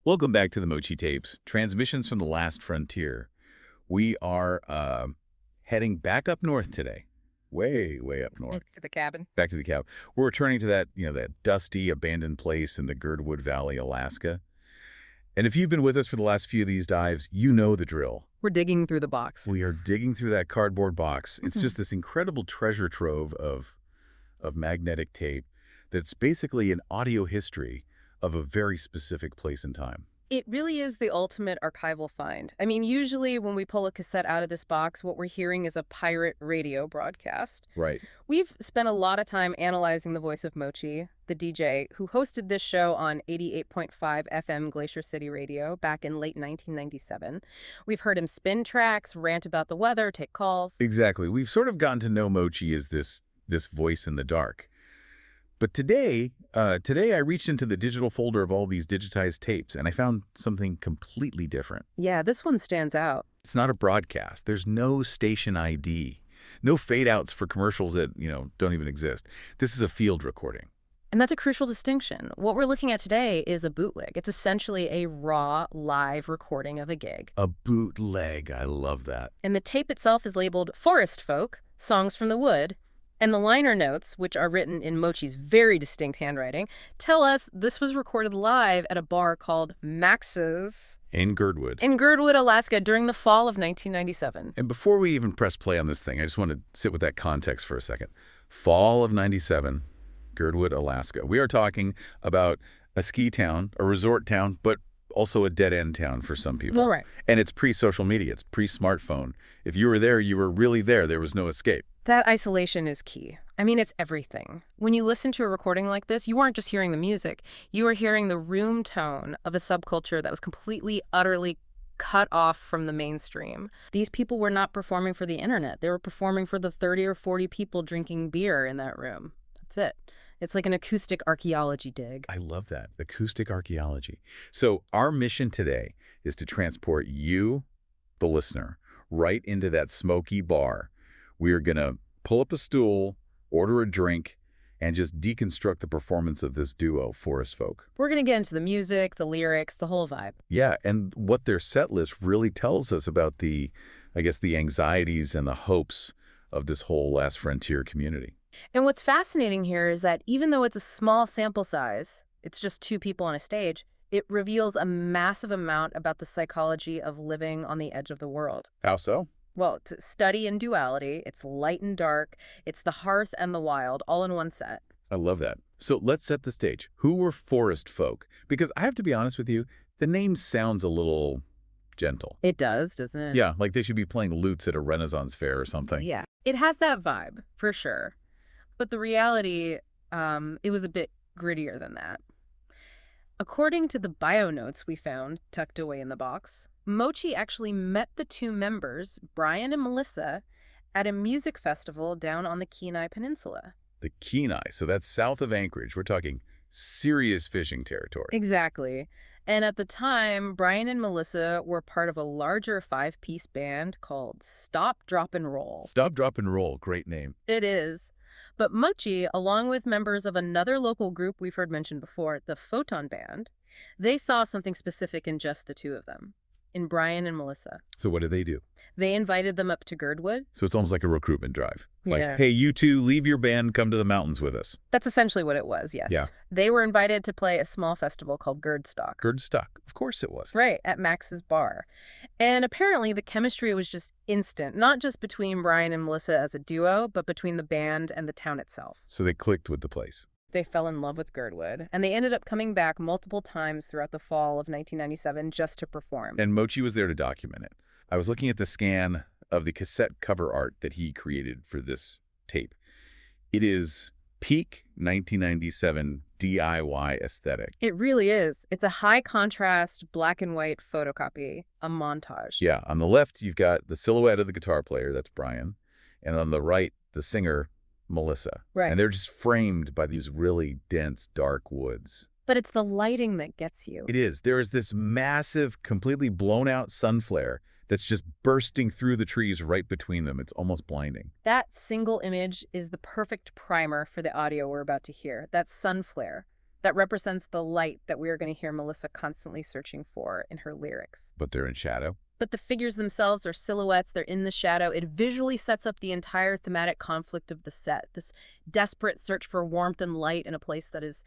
Welcome back to the Mochi Tapes, transmissions from the last frontier. We are heading back up north today, way up north, To the cabin. back to the cab. We're returning to that dusty, abandoned place in the Girdwood Valley, Alaska. And if you've been with us for the last few of these dives, you know the drill. We're digging through the box. We are digging through that cardboard box. It's just this incredible treasure trove of magnetic tape that's basically an audio history of a very specific place and time. It really is the ultimate archival find. I mean, usually when we pull a cassette out of this box, what we're hearing is a pirate radio broadcast. Right. We've spent a lot of time analyzing the voice of Mochi, the DJ, who hosted this show on 88.5 FM Glacier City Radio back in late 1997. We've heard him spin tracks, rant about the weather, take calls. Exactly. We've sort of gotten to know Mochi as this voice in the dark. But today I reached into the digital folder of all these digitized tapes, and I found something completely different. Yeah, this one stands out. It's not a broadcast. There's no station ID, no fade-outs for commercials that, don't even exist. This is a field recording. And that's a crucial distinction. What we're looking at today is a bootleg. It's essentially a raw, live recording of a gig. A bootleg. I love that. And the tape itself is labeled Forest Folk, Songs from the Wood. And the liner notes, which are written in Mochi's very distinct handwriting, tell us this was recorded live at a bar called Max's In Girdwood. in Girdwood, Alaska during the fall of 1997. And before we even press play on this thing, I just want to sit with that context for a second. Fall of 97, Girdwood, Alaska. We are talking about a ski town, a resort town, but also a dead-end town for some people. Well, right. And it's pre-social media. It's pre-smartphone. If you were there, you were really there. There was no escape. That isolation is key. I mean, it's everything. When you listen to a recording like this, you aren't just hearing the music. You are hearing the room tone of a subculture that was completely, utterly cut off from the mainstream. These people were not performing for the internet. They were performing for the 30 or 40 people drinking beer in that room. That's it. It's like an acoustic archaeology dig. I love that. Acoustic archaeology. So our mission today is to transport you, the listener, right into that smoky bar. We are going to pull up a stool, order a drink, and just deconstruct the performance of this duo, Forest Folk. We're going to get into the music, the lyrics, the whole vibe. Yeah, and what their set list really tells us about the anxieties and the hopes of this whole Last Frontier community. And what's fascinating here is that even though it's a small sample size, it's just two people on a stage, it reveals a massive amount about the psychology of living on the edge of the world. How so? Well, it's study in duality, it's light and dark, it's the hearth and the wild, all in one set. I love that. So let's set the stage. Who were Forest Folk? Because I have to be honest with you, the name sounds a little gentle. It does, doesn't it? Yeah, like they should be playing lutes at a Renaissance fair or something. Yeah. It has that vibe, for sure. But the reality, it was a bit grittier than that. According to the bio notes we found tucked away in the box, Mochi actually met the two members, Brian and Melissa, at a music festival down on the Kenai Peninsula. The Kenai, so that's south of Anchorage. We're talking serious fishing territory. Exactly. And at the time, Brian and Melissa were part of a larger five-piece band called Stop, Drop, and Roll. Stop, Drop, and Roll. Great name. It is. But Mochi, along with members of another local group we've heard mentioned before, the Photon Band, they saw something specific in just the two of them, in Brian and Melissa. So what did they do? They invited them up to Girdwood. So it's almost like a recruitment drive. Like, Yeah. hey, you two, leave your band, come to the mountains with us. That's essentially what it was, yes. Yeah. They were invited to play a small festival called Girdstock. Girdstock. Of course it was. Right, at Max's bar. And apparently the chemistry was just instant, not just between Brian and Melissa as a duo, but between the band and the town itself. So they clicked with the place. They fell in love with Girdwood, and they ended up coming back multiple times throughout the fall of 1997 just to perform. And Mochi was there to document it. I was looking at the scan of the cassette cover art that he created for this tape. It is peak 1997 DIY aesthetic. It really is. It's a high-contrast, black and white photocopy, a montage. Yeah, on the left, you've got the silhouette of the guitar player, that's Brian, and on the right, the singer, Melissa. Right. And they're just framed by these really dense, dark woods. But it's the lighting that gets you. It is. There is this massive, completely blown-out sun flare that's just bursting through the trees right between them. It's almost blinding. That single image is the perfect primer for the audio we're about to hear. That sun flare. that represents the light that we are going to hear Melissa constantly searching for in her lyrics. But they're in shadow. But the figures themselves are silhouettes, they're in the shadow. It visually sets up the entire thematic conflict of the set, this desperate search for warmth and light in a place that is,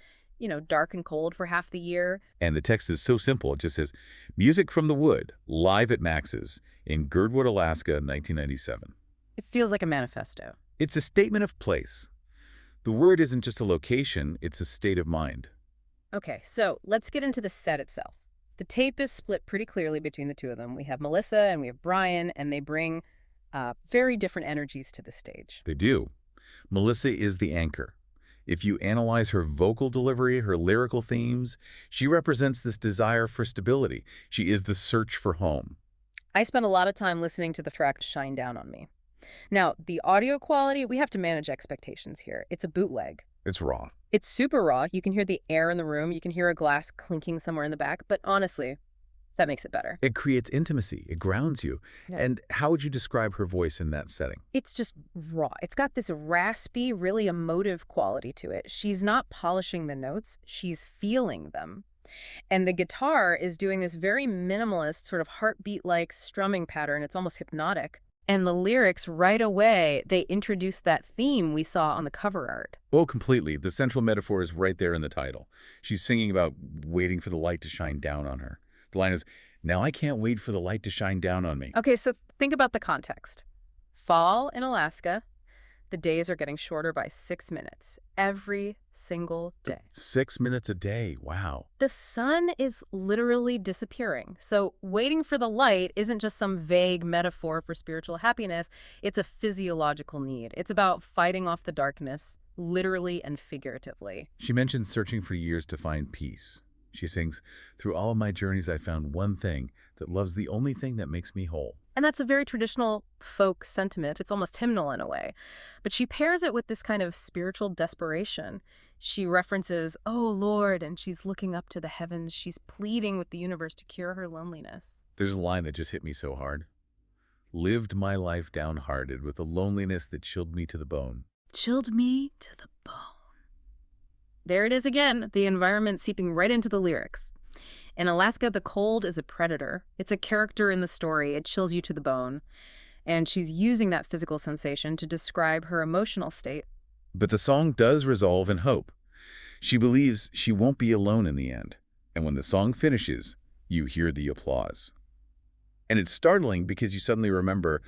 dark and cold for half the year. And the text is so simple. It just says, "Music from the Wood, live at Max's in Girdwood, Alaska, 1997. It feels like a manifesto. It's a statement of place. The word isn't just a location, it's a state of mind. Okay, so let's get into the set itself. The tape is split pretty clearly between the two of them. We have Melissa and we have Brian, and they bring very different energies to the stage. They do. Melissa is the anchor. If you analyze her vocal delivery, her lyrical themes, she represents this desire for stability. She is the search for home. I spent a lot of time listening to the track Shine Down on Me. Now, the audio quality, we have to manage expectations here. It's a bootleg. It's raw. It's super raw. You can hear the air in the room. You can hear a glass clinking somewhere in the back. But honestly, that makes it better. It creates intimacy. It grounds you. Yeah. And how would you describe her voice in that setting? It's just raw. It's got this raspy, really emotive quality to it. She's not polishing the notes. She's feeling them. And the guitar is doing this very minimalist, sort of heartbeat-like strumming pattern. It's almost hypnotic. And the lyrics, right away, they introduce that theme we saw on the cover art. Oh, completely. The central metaphor is right there in the title. She's singing about waiting for the light to shine down on her. The line is, "Now I can't wait for the light to shine down on me." Okay, so think about the context. Fall in Alaska, the days are getting shorter by 6 minutes every single day. 6 minutes a day. Wow. The sun is literally disappearing. So waiting for the light isn't just some vague metaphor for spiritual happiness. It's a physiological need. It's about fighting off the darkness, literally and figuratively. She mentions searching for years to find peace. She sings, "Through all of my journeys I found one thing, that love's the only thing that makes me whole." And that's a very traditional folk sentiment. It's almost hymnal in a way. But she pairs it with this kind of spiritual desperation. She references, "Oh, Lord," and she's looking up to the heavens. She's pleading with the universe to cure her loneliness. There's a line that just hit me so hard. "Lived my life downhearted with a loneliness that chilled me to the bone." Chilled me to the bone. There it is again, the environment seeping right into the lyrics. In Alaska, the cold is a predator. It's a character in the story. It chills you to the bone. And she's using that physical sensation to describe her emotional state. But the song does resolve in hope. She believes she won't be alone in the end. And when the song finishes, you hear the applause. And it's startling because you suddenly remember,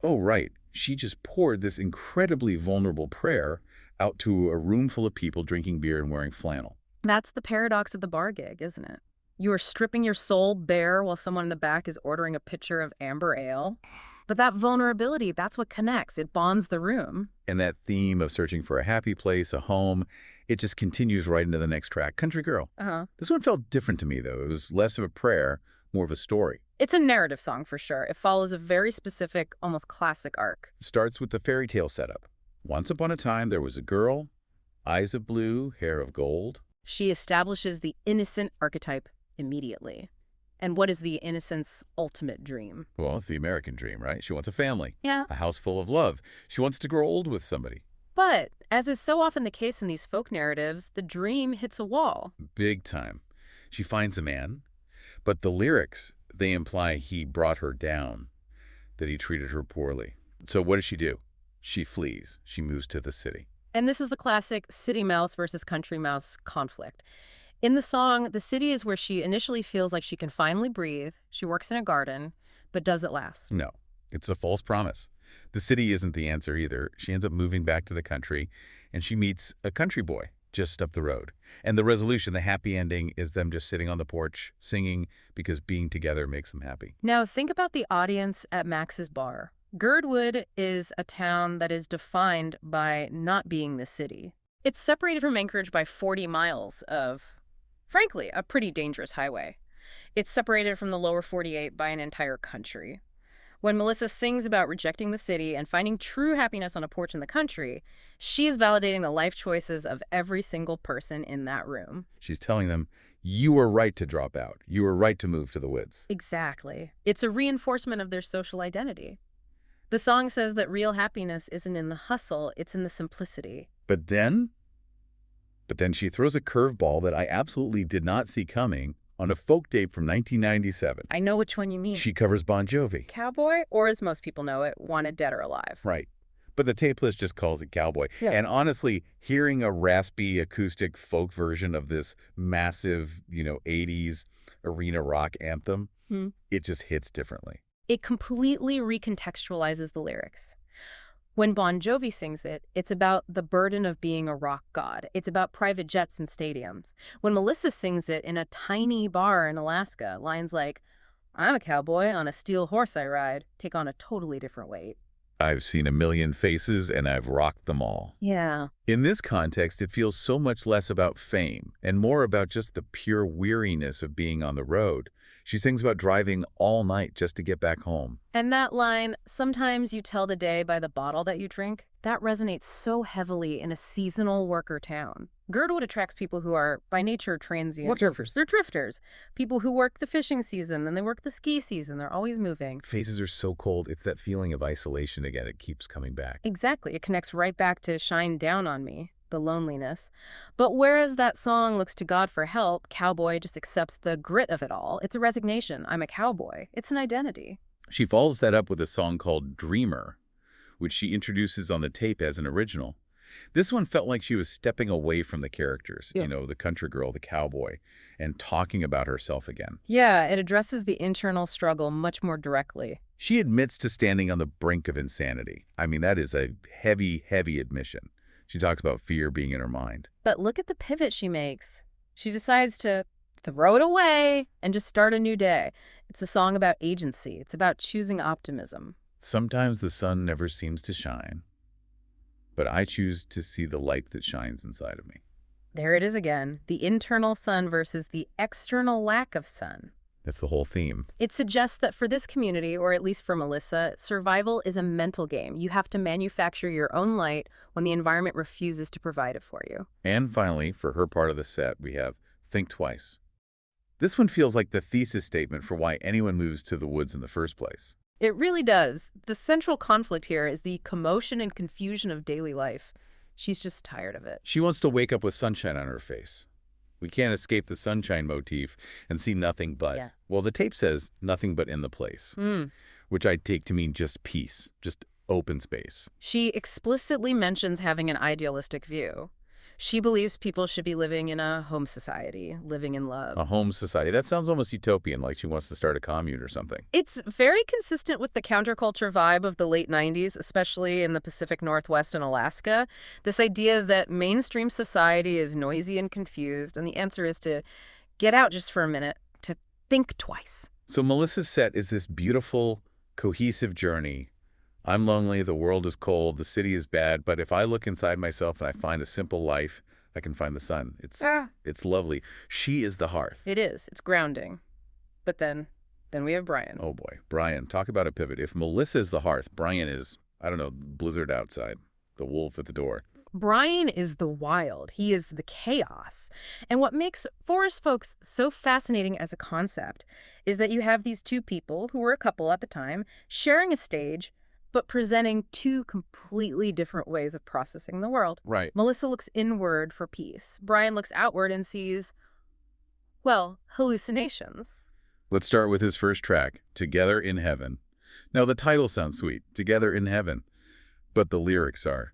oh, right, she just poured this incredibly vulnerable prayer out to a room full of people drinking beer and wearing flannel. That's the paradox of the bar gig, isn't it? You are stripping your soul bare while someone in the back is ordering a pitcher of amber ale. But that vulnerability, that's what connects. It bonds the room. And that theme of searching for a happy place, a home, it just continues right into the next track, Country Girl. This one felt different to me, though. It was less of a prayer, more of a story. It's a narrative song for sure. It follows a very specific, almost classic arc. It starts with the fairy tale setup. Once upon a time, there was a girl, eyes of blue, hair of gold. She establishes the innocent archetype immediately. And what is the innocent's ultimate dream? Well, it's the American dream, right? She wants a family. Yeah. A house full of love. She wants to grow old with somebody. But, as is so often the case in these folk narratives, the dream hits a wall. Big time. She finds a man, but the lyrics, they imply he brought her down, that he treated her poorly. So what does she do? She flees. She moves to the city. And this is the classic city mouse versus country mouse conflict. In the song, the city is where she initially feels like she can finally breathe. She works in a garden, but does it last? No, it's a false promise. The city isn't the answer either. She ends up moving back to the country, and she meets a country boy just up the road. And the resolution, the happy ending, is them just sitting on the porch, singing because being together makes them happy. Now, think about the audience at Max's bar. Girdwood is a town that is defined by not being the city. It's separated from Anchorage by 40 miles of, frankly, a pretty dangerous highway. It's separated from the lower 48 by an entire country. When Melissa sings about rejecting the city and finding true happiness on a porch in the country, she is validating the life choices of every single person in that room. She's telling them, you were right to drop out. You were right to move to the woods. Exactly. It's a reinforcement of their social identity. The song says that real happiness isn't in the hustle, it's in the simplicity. But then, But then she throws a curveball that I absolutely did not see coming on a folk tape from 1997. I know which one you mean. She covers Bon Jovi. Cowboy, or as most people know it, Wanted Dead or Alive. Right. But the tape list just calls it Cowboy. Yeah. And honestly, hearing a raspy acoustic folk version of this massive, 80s arena rock anthem, it just hits differently. It completely recontextualizes the lyrics. When Bon Jovi sings it, it's about the burden of being a rock god. It's about private jets and stadiums. When Melissa sings it in a tiny bar in Alaska, lines like, "I'm a cowboy, on a steel horse I ride," take on a totally different weight. I've seen a million faces and I've rocked them all. Yeah. In this context, it feels so much less about fame and more about just the pure weariness of being on the road. She sings about driving all night just to get back home. And that line, "Sometimes you tell the day by the bottle that you drink," that resonates so heavily in a seasonal worker town. Girdwood attracts people who are, by nature, transient. Drifters. They're drifters. People who work the fishing season, then they work the ski season. They're always moving. Faces are so cold, it's that feeling of isolation again. It keeps coming back. Exactly. It connects right back to Shine Down on Me, the loneliness. But whereas that song looks to God for help, Cowboy just accepts the grit of it all. It's a resignation. I'm a cowboy. It's an identity. She follows that up with a song called Dreamer, which she introduces on the tape as an original. This one felt like she was stepping away from the characters, Yeah. the country girl, the cowboy, and talking about herself again. Yeah, it addresses the internal struggle much more directly. She admits to standing on the brink of insanity. I mean, that is a heavy, heavy admission. She talks about fear being in her mind. But look at the pivot she makes. She decides to throw it away and just start a new day. It's a song about agency. It's about choosing optimism. Sometimes the sun never seems to shine, but I choose to see the light that shines inside of me. There it is again, the internal sun versus the external lack of sun. That's the whole theme. It suggests that for this community, or at least for Melissa, survival is a mental game. You have to manufacture your own light when the environment refuses to provide it for you. And finally, for her part of the set, we have Think Twice. This one feels like the thesis statement for why anyone moves to the woods in the first place. It really does. The central conflict here is the commotion and confusion of daily life. She's just tired of it. She wants to wake up with sunshine on her face. We can't escape the sunshine motif and see nothing but. Yeah. Well, the tape says nothing but in the place, which I take to mean just peace, just open space. She explicitly mentions having an idealistic view. She believes people should be living in a home society, living in love. A home society. That sounds almost utopian, like she wants to start a commune or something. It's very consistent with the counterculture vibe of the late 90s, especially in the Pacific Northwest and Alaska. This idea that mainstream society is noisy and confused, and the answer is to get out just for a minute, to think twice. So Melissa's set is this beautiful, cohesive journey. I'm lonely, the world is cold, the city is bad, but if I look inside myself and I find a simple life, I can find the sun. It's lovely. She is the hearth. It is. It's grounding. But then we have Brian. Oh boy, Brian, talk about a pivot. If Melissa is the hearth, Brian is, I don't know, blizzard outside, the wolf at the door. Brian is the wild. He is the chaos. And what makes Forest Folks so fascinating as a concept is that you have these two people, who were a couple at the time, sharing a stage, but presenting two completely different ways of processing the world. Right. Melissa looks inward for peace. Brian looks outward and sees, well, hallucinations. Let's start with his first track, Together in Heaven. Now, the title sounds sweet, Together in Heaven, but the lyrics are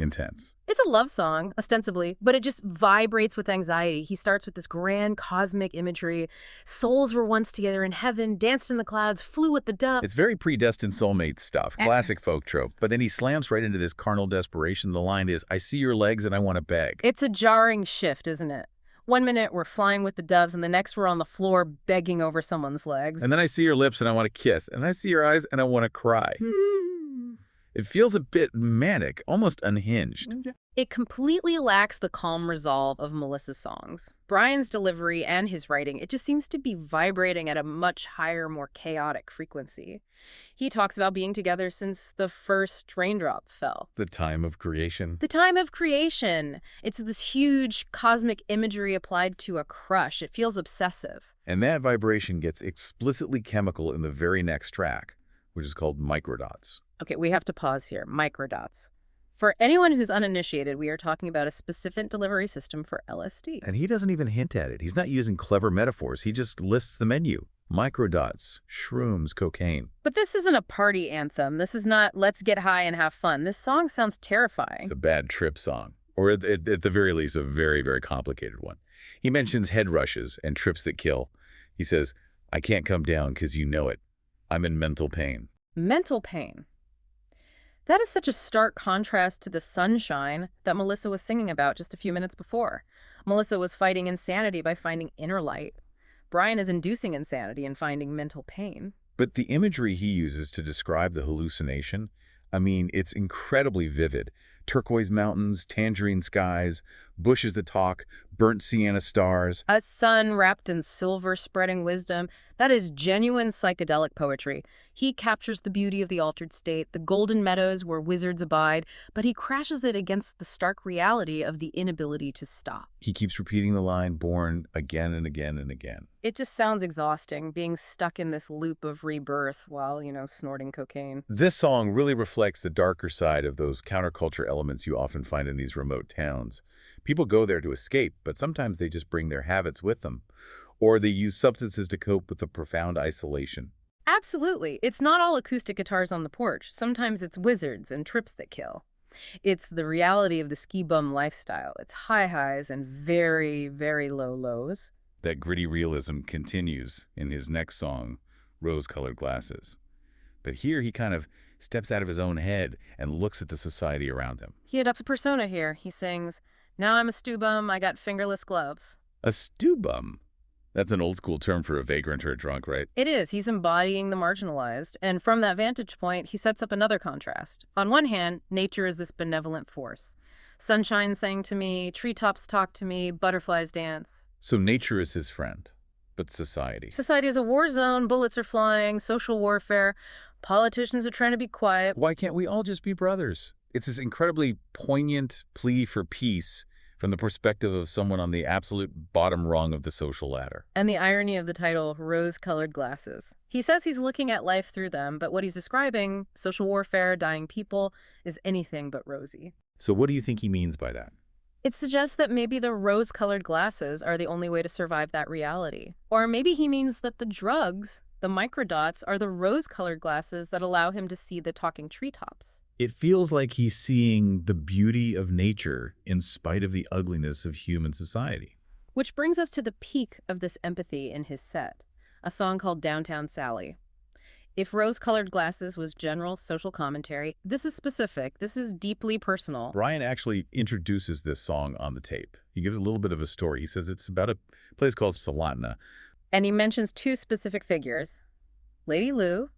intense. It's a love song, ostensibly, but it just vibrates with anxiety. He starts with this grand cosmic imagery. Souls were once together in heaven, danced in the clouds, flew with the dove. It's very predestined soulmate stuff, classic folk trope. But then he slams right into this carnal desperation. The line is, I see your legs and I want to beg. It's a jarring shift, isn't it? 1 minute we're flying with the doves, and the next we're on the floor begging over someone's legs. And then I see your lips and I want to kiss. And I see your eyes and I want to cry. It feels a bit manic, almost unhinged. It completely lacks the calm resolve of Melissa's songs. Brian's delivery and his writing, it just seems to be vibrating at a much higher, more chaotic frequency. He talks about being together since the first raindrop fell. The time of creation. The time of creation. It's this huge cosmic imagery applied to a crush. It feels obsessive. And that vibration gets explicitly chemical in the very next track, which is called Microdots. Okay, we have to pause here. Microdots. For anyone who's uninitiated, we are talking about a specific delivery system for LSD. And he doesn't even hint at it. He's not using clever metaphors. He just lists the menu. Microdots, shrooms, cocaine. But this isn't a party anthem. This is not let's get high and have fun. This song sounds terrifying. It's a bad trip song. Or at the very least, a very, very complicated one. He mentions head rushes and trips that kill. He says, I can't come down because you know it. I'm in mental pain. Mental pain. That is such a stark contrast to the sunshine that Melissa was singing about just a few minutes before. Melissa was fighting insanity by finding inner light. Brian is inducing insanity and finding mental pain. But the imagery he uses to describe the hallucination, I mean, it's incredibly vivid. Turquoise mountains, tangerine skies, bushes that talk, burnt sienna stars. A sun wrapped in silver spreading wisdom. That is genuine psychedelic poetry. He captures the beauty of the altered state, the golden meadows where wizards abide, but he crashes it against the stark reality of the inability to stop. He keeps repeating the line, born again and again and again. It just sounds exhausting, being stuck in this loop of rebirth while, snorting cocaine. This song really reflects the darker side of those counterculture elements you often find in these remote towns. People go there to escape, but sometimes they just bring their habits with them. Or they use substances to cope with the profound isolation. Absolutely. It's not all acoustic guitars on the porch. Sometimes it's wizards and trips that kill. It's the reality of the ski bum lifestyle. It's high highs and very, very low lows. That gritty realism continues in his next song, Rose-Colored Glasses. But here he kind of steps out of his own head and looks at the society around him. He adopts a persona here. He sings, now I'm a stew bum, I got fingerless gloves. A stew bum? That's an old-school term for a vagrant or a drunk, right? It is. He's embodying the marginalized. And from that vantage point, he sets up another contrast. On one hand, nature is this benevolent force. Sunshine sang to me, treetops talk to me, butterflies dance. So nature is his friend, but society. Society is a war zone, bullets are flying, social warfare, politicians are trying to be quiet. Why can't we all just be brothers? It's this incredibly poignant plea for peace from the perspective of someone on the absolute bottom rung of the social ladder. And the irony of the title, Rose-Colored Glasses. He says he's looking at life through them, but what he's describing, social warfare, dying people, is anything but rosy. So what do you think he means by that? It suggests that maybe the rose-colored glasses are the only way to survive that reality. Or maybe he means that the drugs, the microdots, are the rose-colored glasses that allow him to see the talking treetops. It feels like he's seeing the beauty of nature in spite of the ugliness of human society. Which brings us to the peak of this empathy in his set, a song called Downtown Sally. If Rose-Colored Glasses was general social commentary, this is specific, this is deeply personal. Brian actually introduces this song on the tape. He gives a little bit of a story. He says it's about a place called Solatna. And he mentions two specific figures, Lady Lou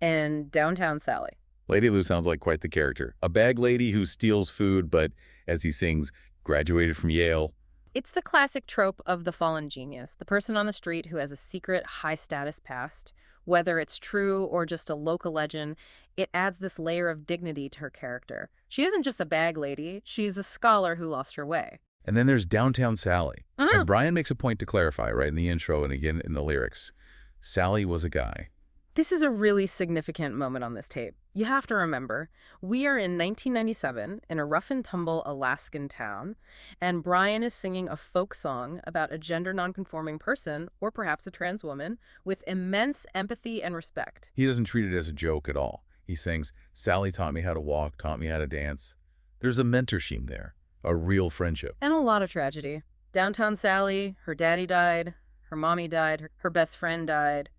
and Downtown Sally. Lady Lou sounds like quite the character. A bag lady who steals food, but, as he sings, graduated from Yale. It's the classic trope of the fallen genius, the person on the street who has a secret, high-status past. Whether it's true or just a local legend, it adds this layer of dignity to her character. She isn't just a bag lady, she's a scholar who lost her way. And then there's Downtown Sally. And Brian makes a point to clarify, right, in the intro and again in the lyrics. Sally was a guy. This is a really significant moment on this tape. You have to remember, we are in 1997 in a rough-and-tumble Alaskan town, and Brian is singing a folk song about a gender nonconforming person, or perhaps a trans woman, with immense empathy and respect. He doesn't treat it as a joke at all. He sings, Sally taught me how to walk, taught me how to dance. There's a mentorship there, a real friendship. And a lot of tragedy. Downtown Sally, her daddy died, her mommy died, her best friend died.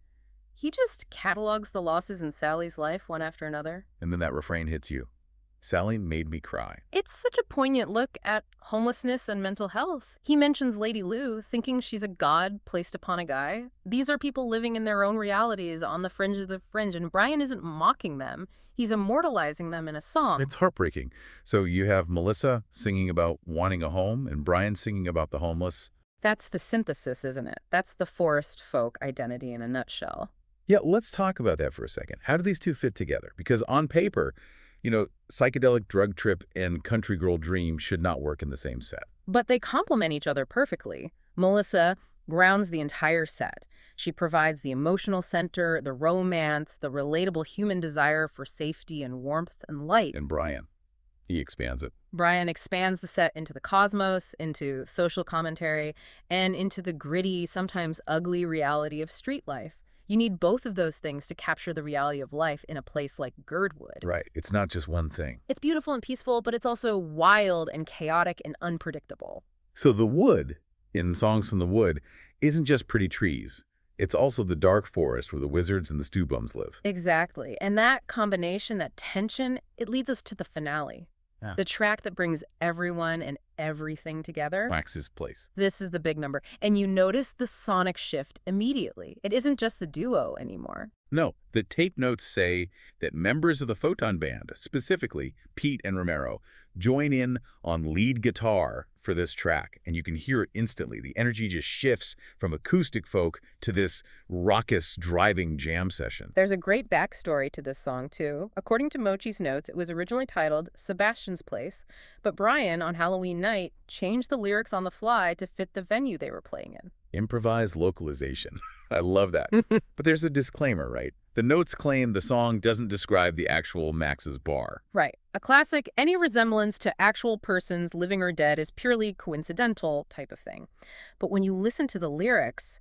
He just catalogs the losses in Sally's life one after another. And then that refrain hits you. Sally made me cry. It's such a poignant look at homelessness and mental health. He mentions Lady Lou, thinking she's a god placed upon a guy. These are people living in their own realities on the fringe of the fringe, and Brian isn't mocking them. He's immortalizing them in a song. It's heartbreaking. So you have Melissa singing about wanting a home and Brian singing about the homeless. That's the synthesis, isn't it? That's the forest folk identity in a nutshell. Yeah, let's talk about that for a second. How do these two fit together? Because on paper, psychedelic drug trip and country girl dream should not work in the same set. But they complement each other perfectly. Melissa grounds the entire set. She provides the emotional center, the romance, the relatable human desire for safety and warmth and light. And Brian. He expands it. Brian expands the set into the cosmos, into social commentary, and into the gritty, sometimes ugly reality of street life. You need both of those things to capture the reality of life in a place like Girdwood. Right. It's not just one thing. It's beautiful and peaceful, but it's also wild and chaotic and unpredictable. So the wood, in Songs from the Wood, isn't just pretty trees. It's also the dark forest where the wizards and the stew bums live. Exactly. And that combination, that tension, it leads us to the finale. Yeah. The track that brings everyone and everything together. Max's Place. This is the big number. And you notice the sonic shift immediately. It isn't just the duo anymore. No, the tape notes say that members of the Photon Band, specifically Pete and Romero, join in on lead guitar for this track, and you can hear it instantly. The energy just shifts from acoustic folk to this raucous, driving jam session. There's a great backstory to this song, too. According to Mochi's notes, it was originally titled Sebastian's Place, but Brian, on Halloween night, changed the lyrics on the fly to fit the venue they were playing in. Improvised localization. I love that. But there's a disclaimer, right? The notes claim the song doesn't describe the actual Max's bar. Right. A classic, any resemblance to actual persons, living or dead, is purely coincidental type of thing. But when you listen to the lyrics,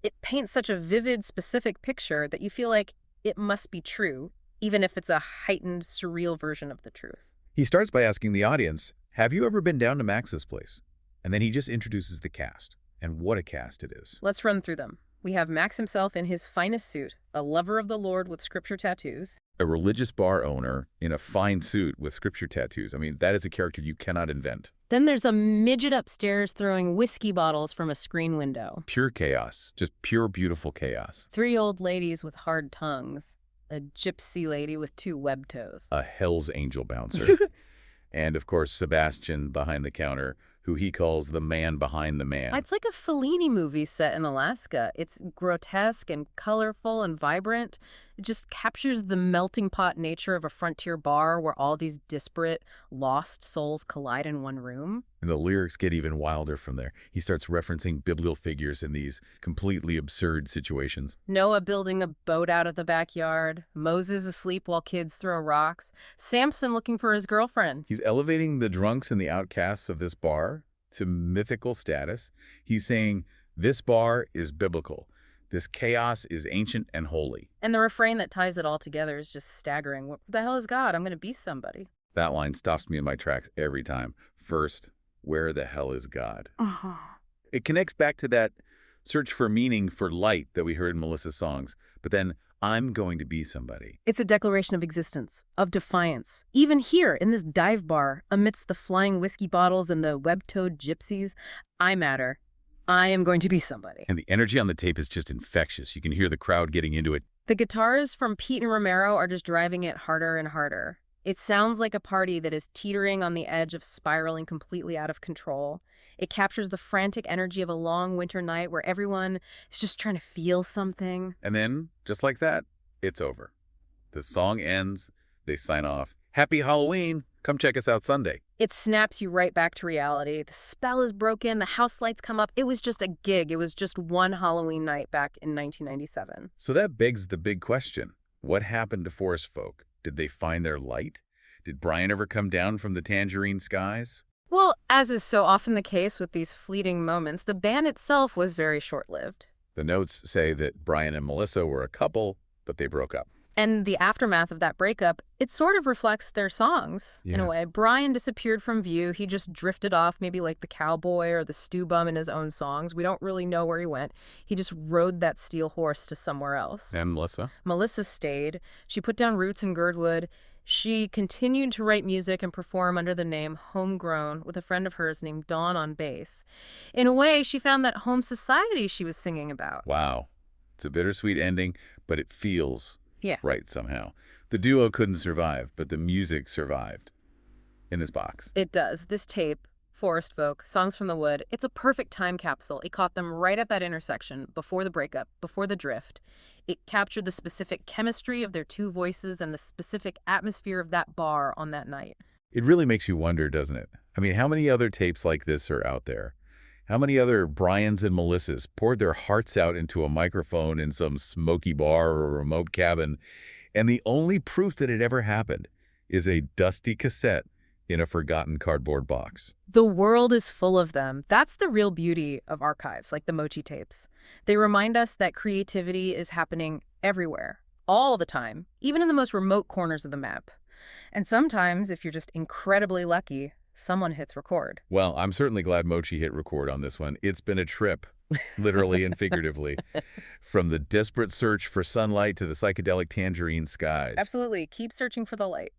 it paints such a vivid, specific picture that you feel like it must be true, even if it's a heightened, surreal version of the truth. He starts by asking the audience, have you ever been down to Max's Place? And then he just introduces the cast. And what a cast it is. Let's run through them. We have Max himself in his finest suit, a lover of the Lord with scripture tattoos. A religious bar owner in a fine suit with scripture tattoos. I mean, that is a character you cannot invent. Then there's a midget upstairs throwing whiskey bottles from a screen window. Pure chaos. Just pure, beautiful chaos. 3 old ladies with hard tongues. A gypsy lady with 2 web toes. A Hell's Angel bouncer. And, of course, Sebastian behind the counter, who he calls the man behind the man. It's like a Fellini movie set in Alaska. It's grotesque and colorful and vibrant. It just captures the melting pot nature of a frontier bar where all these disparate, lost souls collide in one room. And the lyrics get even wilder from there. He starts referencing biblical figures in these completely absurd situations. Noah building a boat out of the backyard. Moses asleep while kids throw rocks. Samson looking for his girlfriend. He's elevating the drunks and the outcasts of this bar to mythical status. He's saying, this bar is biblical. This chaos is ancient and holy. And the refrain that ties it all together is just staggering. What the hell is God? I'm going to be somebody. That line stops me in my tracks every time. First, where the hell is God? It connects back to that search for meaning, for light that we heard in Melissa's songs. But then, I'm going to be somebody. It's a declaration of existence, of defiance. Even here, in this dive bar, amidst the flying whiskey bottles and the web-toed gypsies, I matter. I am going to be somebody. And the energy on the tape is just infectious. You can hear the crowd getting into it. The guitars from Pete and Romero are just driving it harder and harder. It sounds like a party that is teetering on the edge of spiraling completely out of control. It captures the frantic energy of a long winter night where everyone is just trying to feel something. And then, just like that, it's over. The song ends. They sign off. Happy Halloween. Come check us out Sunday. It snaps you right back to reality. The spell is broken. The house lights come up. It was just a gig. It was just one Halloween night back in 1997. So that begs the big question. What happened to Forest Folk? Did they find their light? Did Brian ever come down from the tangerine skies? Well, as is so often the case with these fleeting moments, the band itself was very short-lived. The notes say that Brian and Melissa were a couple, but they broke up. And the aftermath of that breakup, it sort of reflects their songs, in a way. Brian disappeared from view. He just drifted off, maybe like the cowboy or the stew bum in his own songs. We don't really know where he went. He just rode that steel horse to somewhere else. And Melissa? Melissa stayed. She put down roots in Girdwood. She continued to write music and perform under the name Homegrown with a friend of hers named Dawn on bass. In a way, she found that home society she was singing about. Wow. It's a bittersweet ending, but it feels right somehow. The duo couldn't survive, but the music survived in this box. It does. This tape, Forest Folk, Songs from the Wood, it's a perfect time capsule. It caught them right at that intersection, before the breakup, before the drift. It captured the specific chemistry of their 2 voices and the specific atmosphere of that bar on that night. It really makes you wonder, doesn't it? I mean, how many other tapes like this are out there? How many other Brians and Melissas poured their hearts out into a microphone in some smoky bar or remote cabin, and the only proof that it ever happened is a dusty cassette in a forgotten cardboard box. The world is full of them. That's the real beauty of archives, like the Mochi tapes. They remind us that creativity is happening everywhere, all the time, even in the most remote corners of the map. And sometimes, if you're just incredibly lucky, someone hits record. Well, I'm certainly glad Mochi hit record on this one. It's been a trip, literally and figuratively, from the desperate search for sunlight to the psychedelic tangerine skies. Absolutely. Keep searching for the light.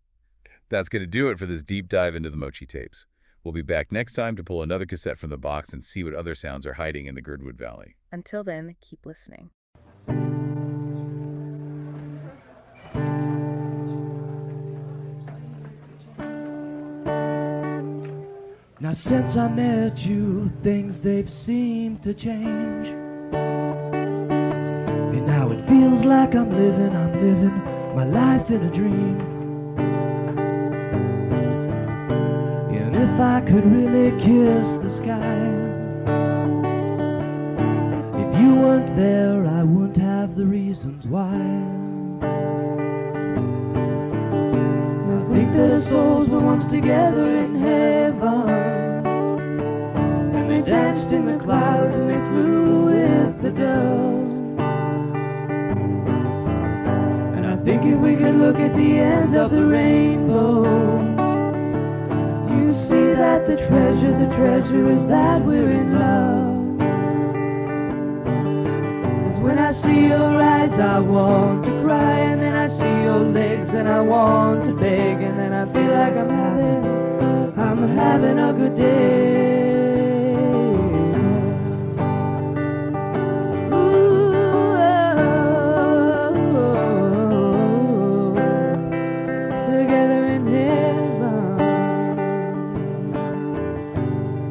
That's going to do it for this deep dive into the Mochi tapes. We'll be back next time to pull another cassette from the box and see what other sounds are hiding in the Girdwood Valley. Until then, keep listening. Now since I met you, things they've seemed to change. And now it feels like I'm living my life in a dream. And if I could really kiss the sky, if you weren't there, I wouldn't have the reasons why. I think that our souls were once together in heaven, and they danced in the clouds and they flew with the dove. And I think if we could look at the end of the rainbow, you see that the treasure is that we're in love. 'Cause when I see your eyes I want to cry, and then I see your legs and I want to beg, and then I feel like I'm having a good day. Ooh, together in heaven.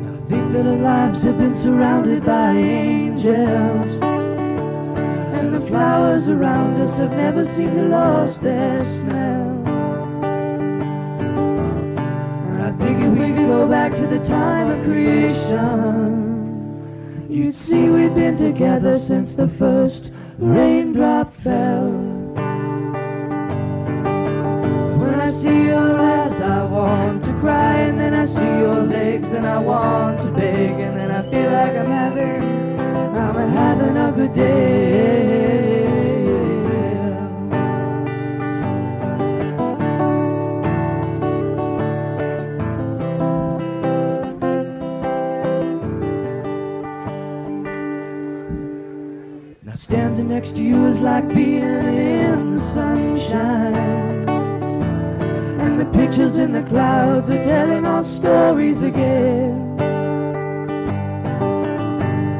I think that our lives have been surrounded by angels, and the flowers around us have never seemed to lost their smell. And I think if we could go back to the time of creation, you'd see we've been together since the first raindrop fell. When I see your eyes I want to cry, and then I see your legs and I want to beg, and then I feel like I'm having a good day. Now standing next to you is like being in the sunshine, and the pictures in the clouds are telling our stories again.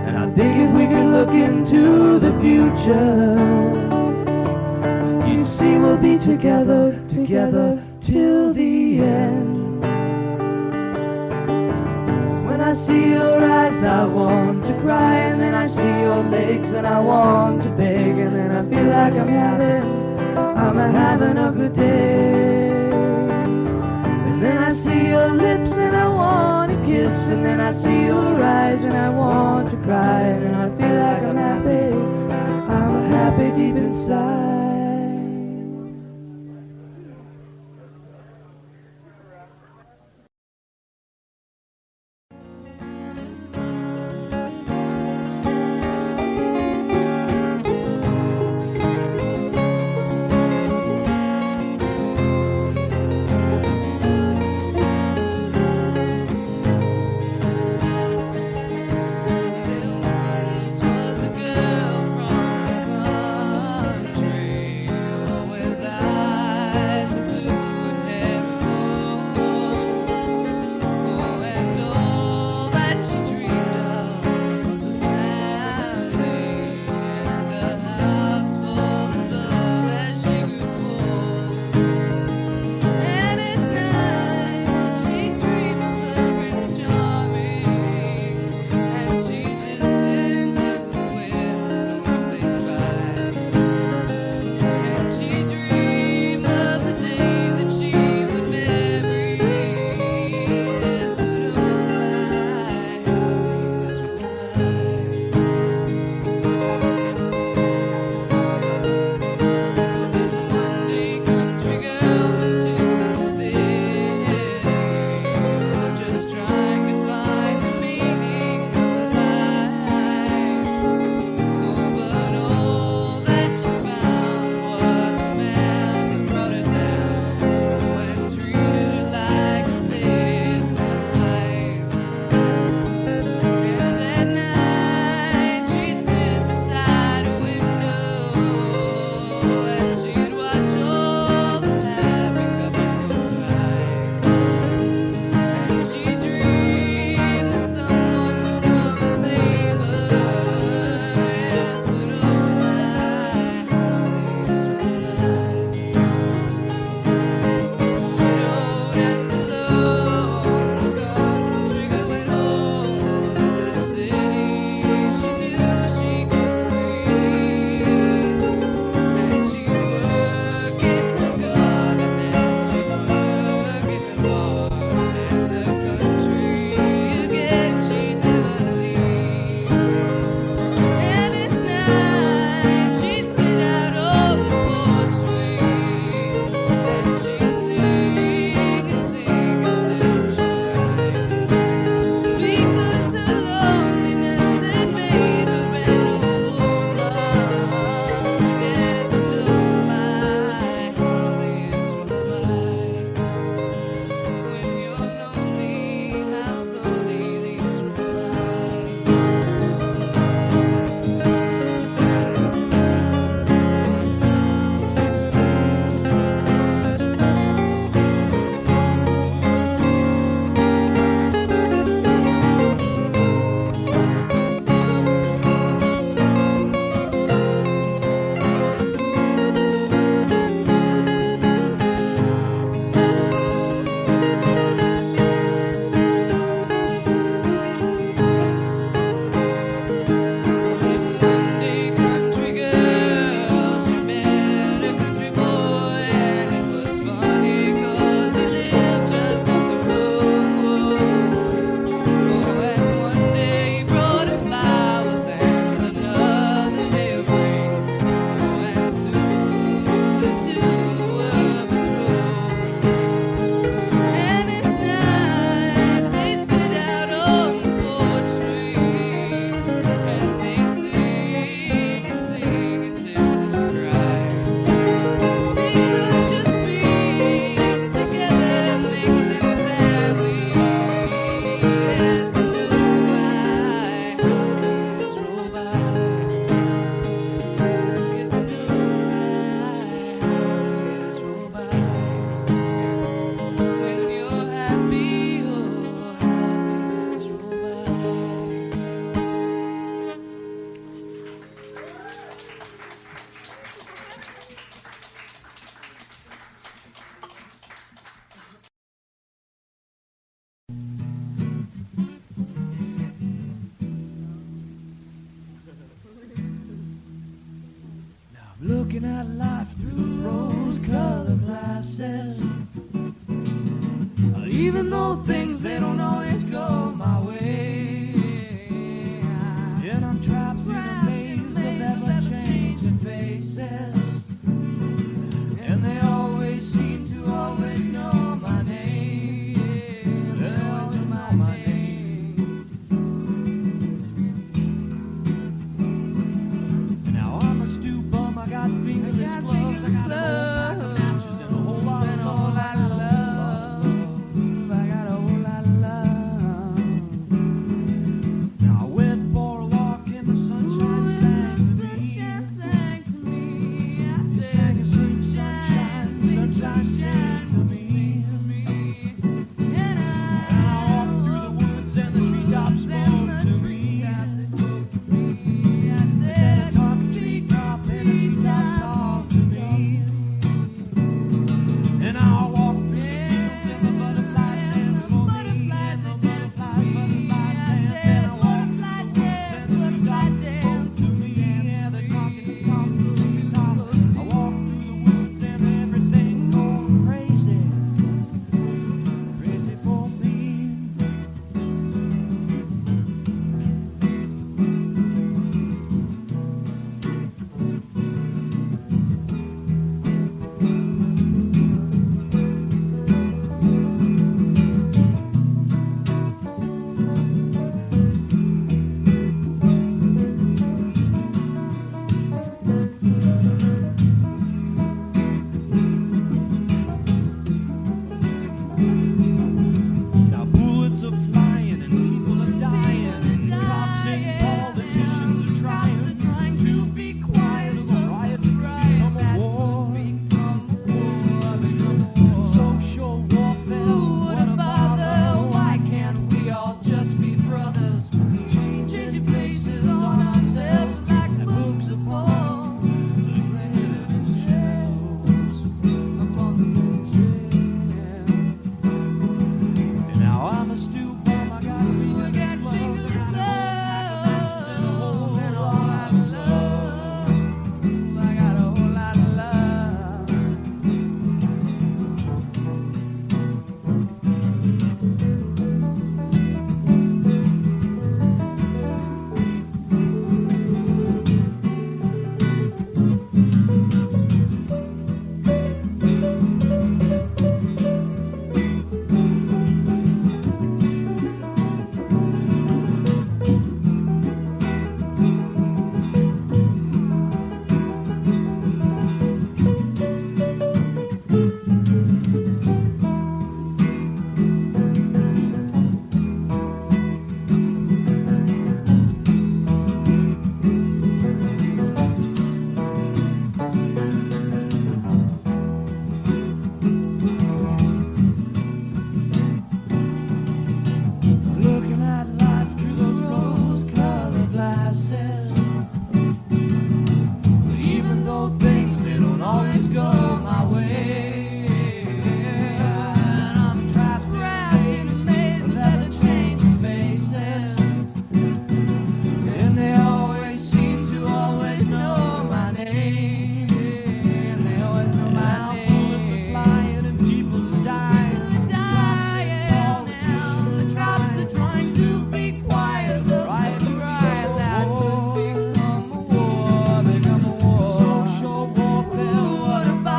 And I think if we could look into the future, you see we'll be together till the end. When I see your eyes I want to cry, and then I see your legs and I want to beg, and then I feel like I'm having a good day. And then I see your lips and I want to kiss, and then I see your eyes and I want to cry, and then I feel like I'm happy deep inside. There once was a girl from the country. Looking at life through rose-colored glasses. Even though things, they don't always go my way. And I'm trapped in a maze of ever-changing faces. And they always seem to always know my name. They always know my name. And now I'm a stew bum, I got fingerless gloves, I got a whole pack of matches and a whole lot of love. I got a whole lot of love. Now I went for a walk and the sunshine sang to me. You sang a sing sunshine, sunshine sang to me. And I walked through the woods and the treetops spoke to me. They said a talk a treetop and a treetop talked to me. And I walked through the fields and the butterflies danced for me. And the butterflies danced. And I walked through the woods and the treetops spoke to me. Yeah, the talk and the talk, the treetop. I walked through the woods and everything going crazy, crazy for me. Now bullets are flying and people are dying, and cops and politicians are trying to be quiet. The riot could become a war. Social warfare, what a bother. Why can't we all just be brothers? Changing faces on ourselves like books of poems. Glitter and shadows upon the bookshelf. And now I'm a stew bum, I got fingerless gloves, I got a whole pack of matches and a whole lot of love. I got a whole lot of love. Looking at life through those rose-colored glasses. Even though things, they don't always go my way. And I'm trapped in a maze of ever-changing faces. And they always seem to always know my name. And they always know my name. Bullets are flying and people are dying. The cops are trying to be quiet. The riot that could become a war, Social warfare, what about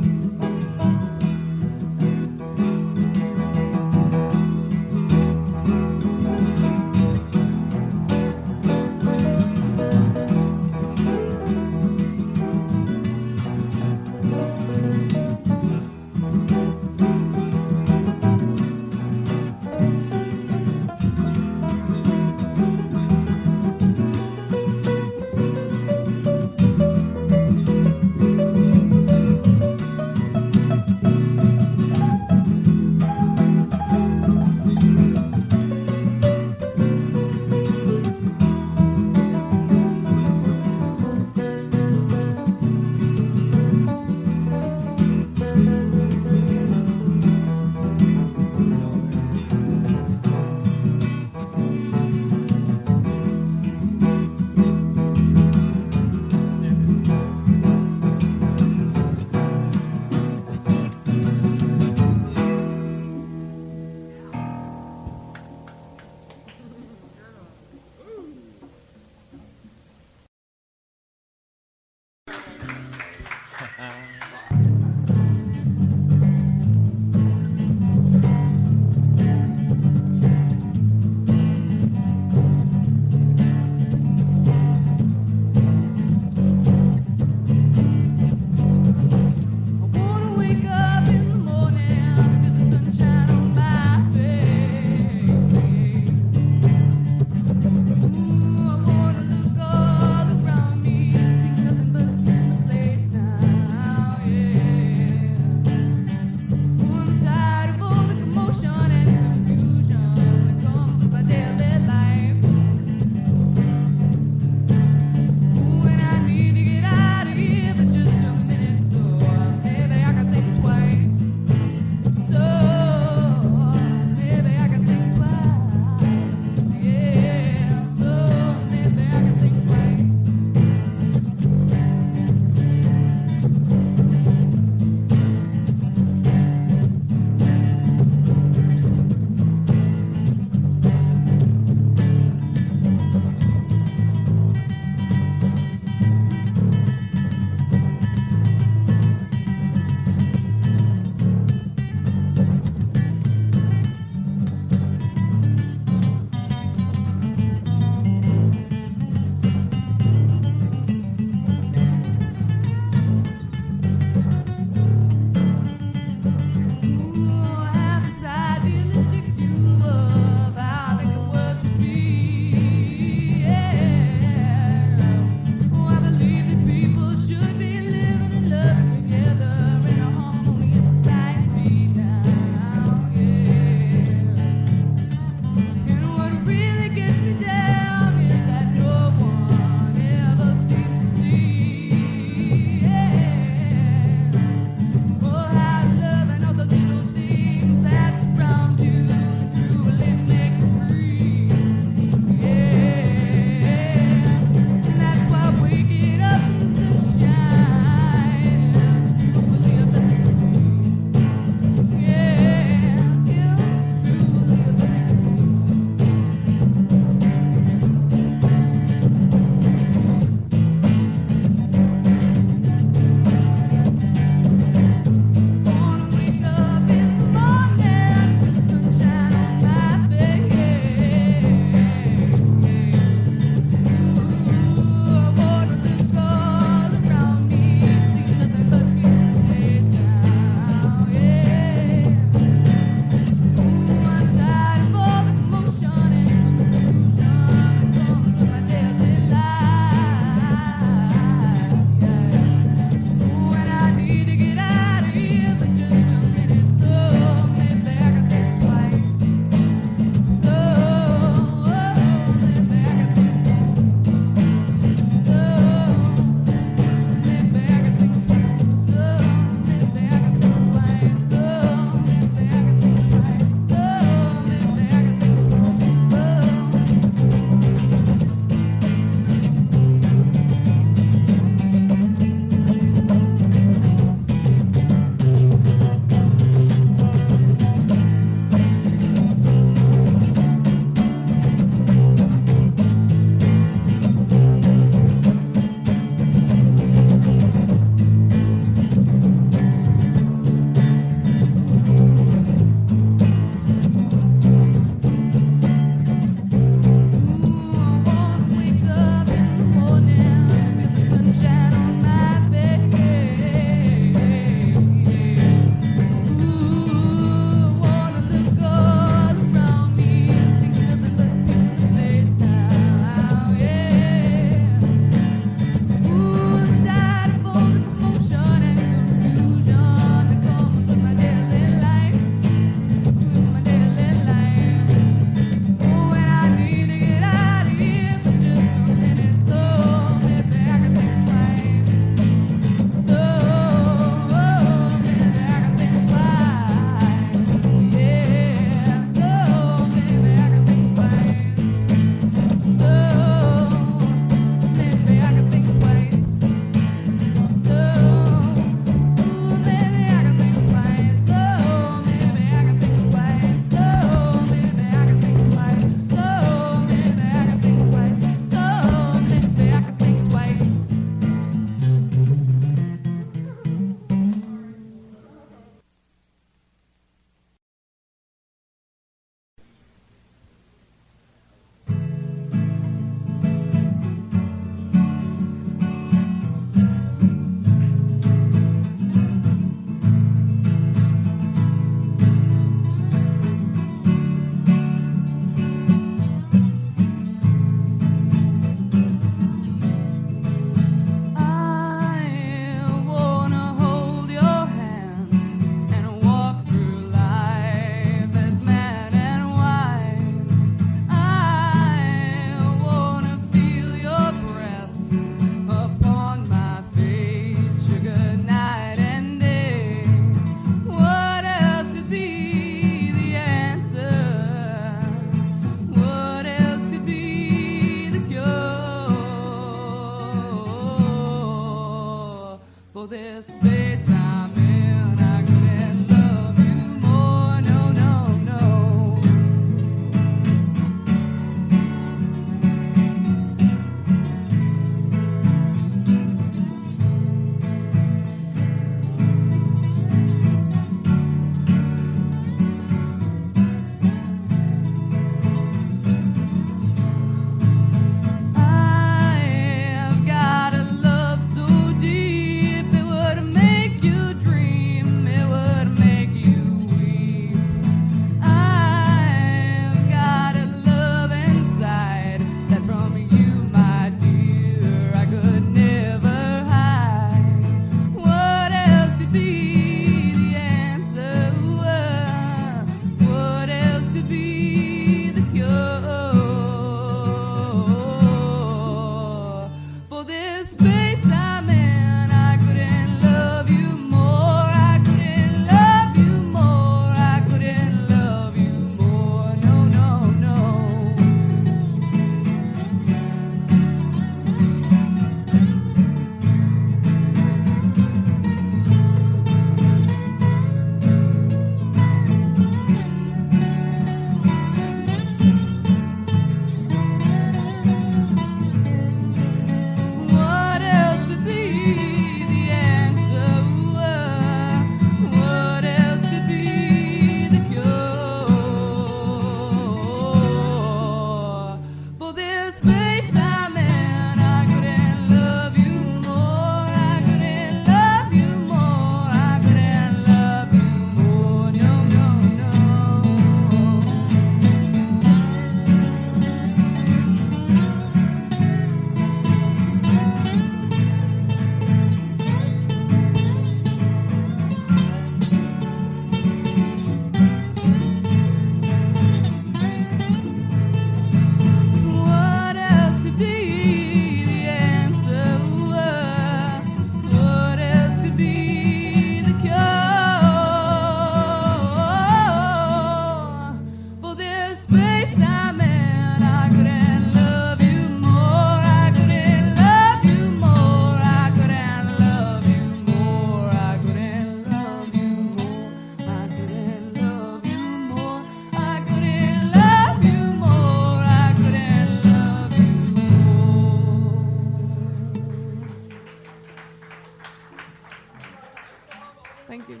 Thank you.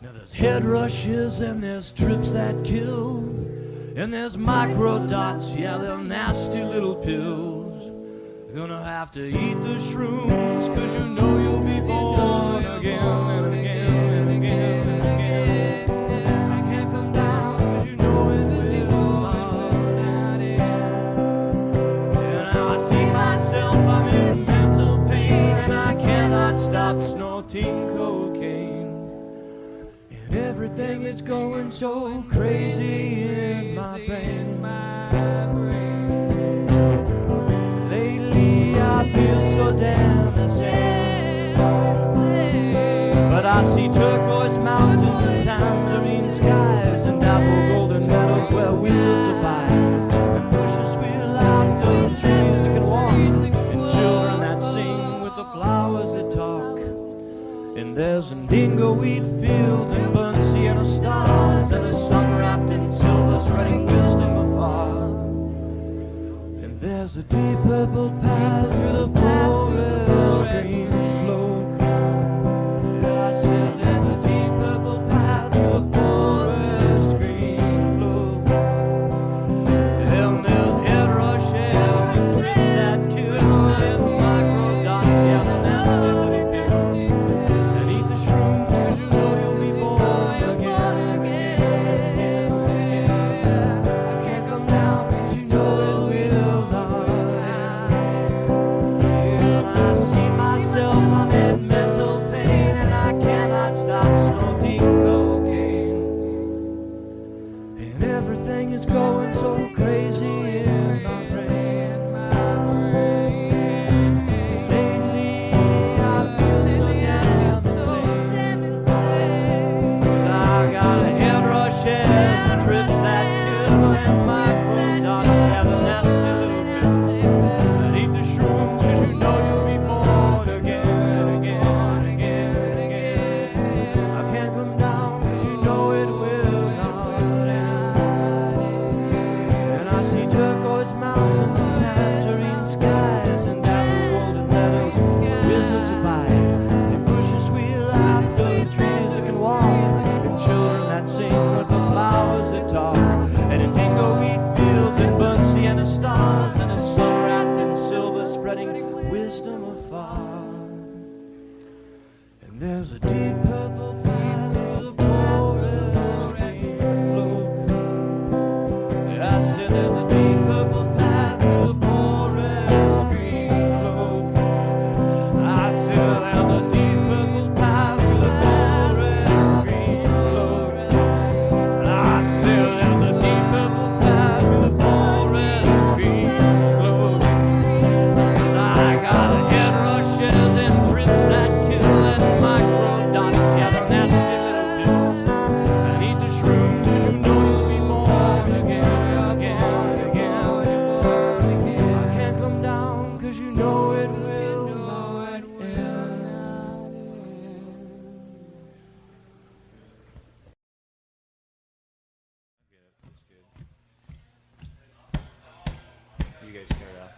Now there's head rushes and there's trips that kill, and there's micro dots, yeah, they're nasty little pills. You're gonna have to eat the shrooms, 'cause you know you'll be born again and again and again and again. I can't come down, 'cause you know it will not. And I see myself, I'm in mental pain, and I cannot stop snorting cocaine. And everything is going so crazy in my brain. Lately I feel so damn insane. But I see turquoise mountains and tangerine skies and apple golden meadows where wizards abide, and bushes wheel out through the trees that can walk, and children that sing with the flowers that talk. And there's an dingo wheat field and burnt sienna stars, and a sun wrapped in silver spreading wisdom afar. And there's a deep purple path through the forest green cloak. Yeah, I said there's a deep purple path through the forest green cloak. And there's head rushes and trips that kill, and micro dots, yeah, the nasty little pills. And eat the shrooms, 'cause you know you'll be born again. I can't come down, 'cause you know it will not. I see myself, I'm in mental pain, and I cannot stop snorting cocaine. And everything is going so crazy in my brain. Lately I feel so damn insane. I got a head rushes, trips that kill, and micro dots, yeah, the nasty little pills. And eat the shrooms, 'cause you know you'll be born again and again and again and again. I can't come down, 'cause you know it will not. And I see turquoise mountains and tangerine skies and apple golden meadows where wizards abide, and bushes wheel out through the trees that can walk, and children that sing with the flowers that talk, and in dingo wheat fields and burnt sienna stars, and a sun wrapped in silver spreading wisdom afar. And there's a deep purple path through the forest green cloak. Yeah, I said there's a deep purple path through the forest green cloak. I said there's a deep purple path through the forest green cloak. I said there's a deep purple path through the forest green cloak. And I got head rushes and trips that kill, and micro dots, yeah, the nasty little pills. And eat the shrooms, 'cause you know you'll be born again and again and again. I can't come down, 'cause you know it will not end. You guys carry on.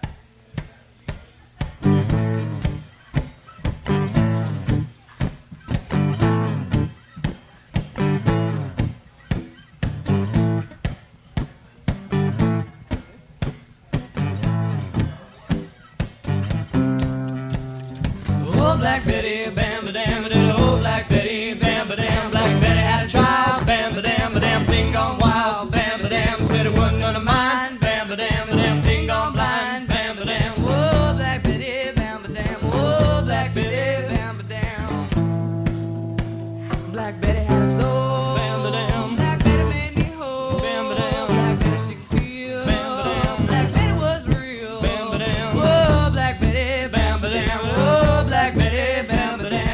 Oh, Black Betty, bam ba dam ba dam. Oh, Black Betty, bam ba dam. Black Betty had a trial, bam ba dam ba dam. Thing gone wild, bam ba dam. Said it wasn't gonna mind, bam ba dam ba dam. Thing gone blind, bam ba dam. Oh, Black Betty, bam ba dam. Oh, Black Betty, bam ba dam. Black Betty had a soul, bam ba dam. Black Betty made me whole, bam ba dam. Black Betty she could feel, bam ba dam. Black Betty was real, bam ba dam. Oh, Black Betty, bam ba dam. Oh, Black Betty, bam ba dam.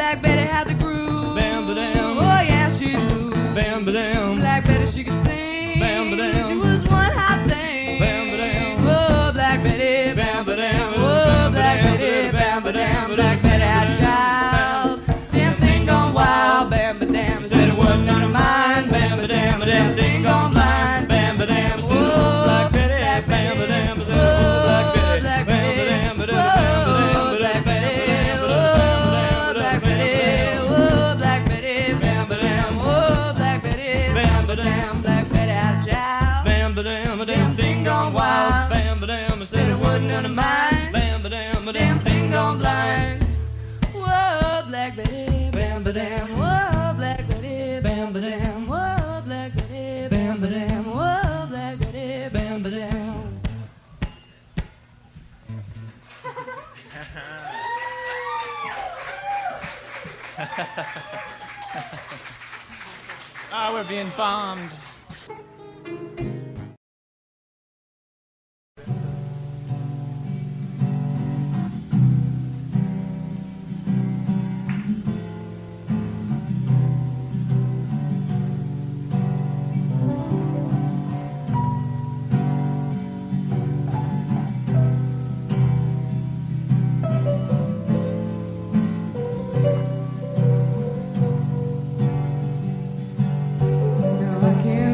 Black Betty had the groove. Bam ba dam. Oh yeah, she knew. Bam ba dam. Black Betty, she could sing. Bam ba dam. She was one hot thing. Bam ba dam. Oh, Black Betty, bam ba dam. Oh, Black Betty, bam ba dam. Black Betty had a child. Damn thing gone wild. Bam ba dam. Said it wasn't none of mine. Bam ba dam. Damn thing gone blind. Bam ba dam. Oh, Black Betty, Black bam ba Betty. dam. Oh, Black Betty, Black bam ba Betty. dam. Oh, Black Betty. Oh, Black Betty. Oh, Black Betty. Bam ba dam. Oh, Black Betty. Bam ba dam. Black Betty had a child. Bam ba dam. Damn thing gone wild. Bam ba dam. Said it wasn't none of mine. Bam ba dam. Damn thing gone blind. Whoa, Black Betty, bam ba dam. Whoa, Black Betty, bam ba dam. Whoa, Black Betty, bam ba dam. Whoa, Black Betty, bam ba dam. We're being bombed. Now I can't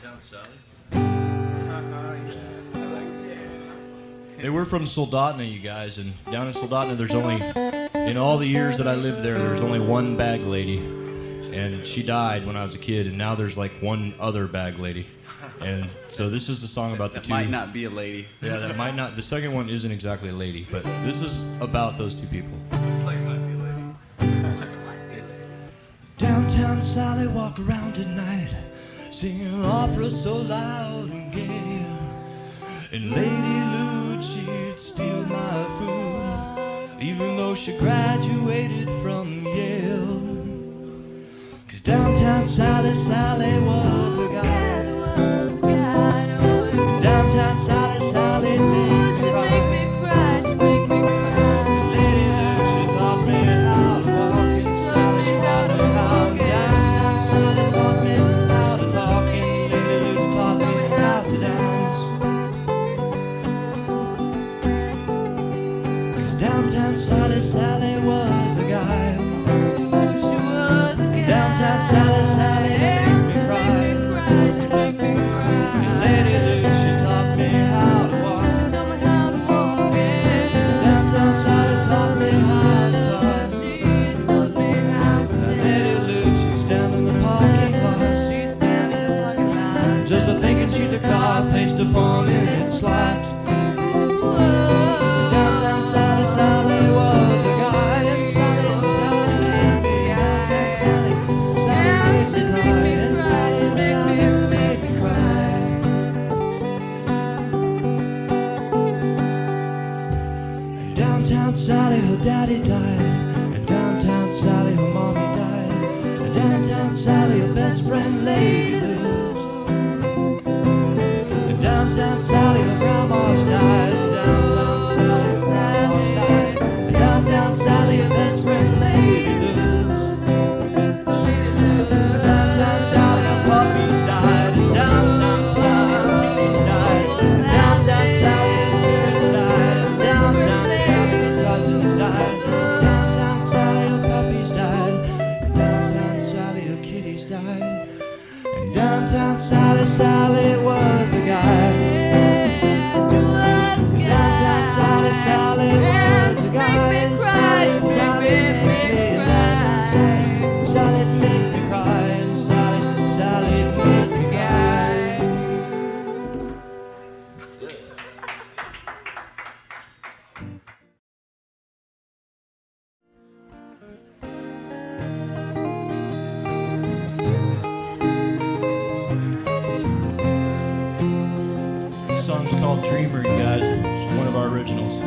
Downtown Sally. They were from Soldotna, you guys, and down in Soldotna there's only, in all the years that I lived there's only one bag lady, and she died when I was a kid, and now there's like one other bag lady. And so this is a song about the two. That might not be a lady. Yeah, that might not. The second one isn't exactly a lady, but this is about those two people. Looks like it might be a lady. Downtown Sally walk around at night, singing opera so loud and gay. And Lady Lou, she'd steal my food, even though she graduated from Yale. 'Cause downtown Sally was a guy. Downtown Sally made me cry. Lady Lou, she taught me how to walk. Downtown Sally taught me how to talk, and Lady Lou taught me how to dance. 'Cause downtown Sally was a guy. Downtown Sally made me cry. And Lady Lou, she taught me how to walk. Downtown Sally taught me how to talk. Lady Lou, she'd stand in the parking lot, just a thinking she's a car placed upon in its slots. Downtown Sally was a guy, and Sally made me. Downtown Sally made me cry, and Sally made me cry. And downtown Sally, her daddy died, and downtown Sally, her mommy died, and downtown Sally, her best friend Lady Lou. And downtown Sally, her grandma's died, and downtown Sally, her grandma's died, and downtown Sally, her best friend Lady Lou. And downtown Sally, her puppies died, and downtown Sally, her kitties died, and downtown Sally, her parents died, and downtown Sally, her cousins died, and downtown Sally, her puppies died, and downtown Sally, her kitties died, and downtown Sally was a guy. Downtown Sally was a guy. And Sally made me cry. Sally made me cry, and Sally was a guy. This song's called Dreamer, you guys. It's one of our originals.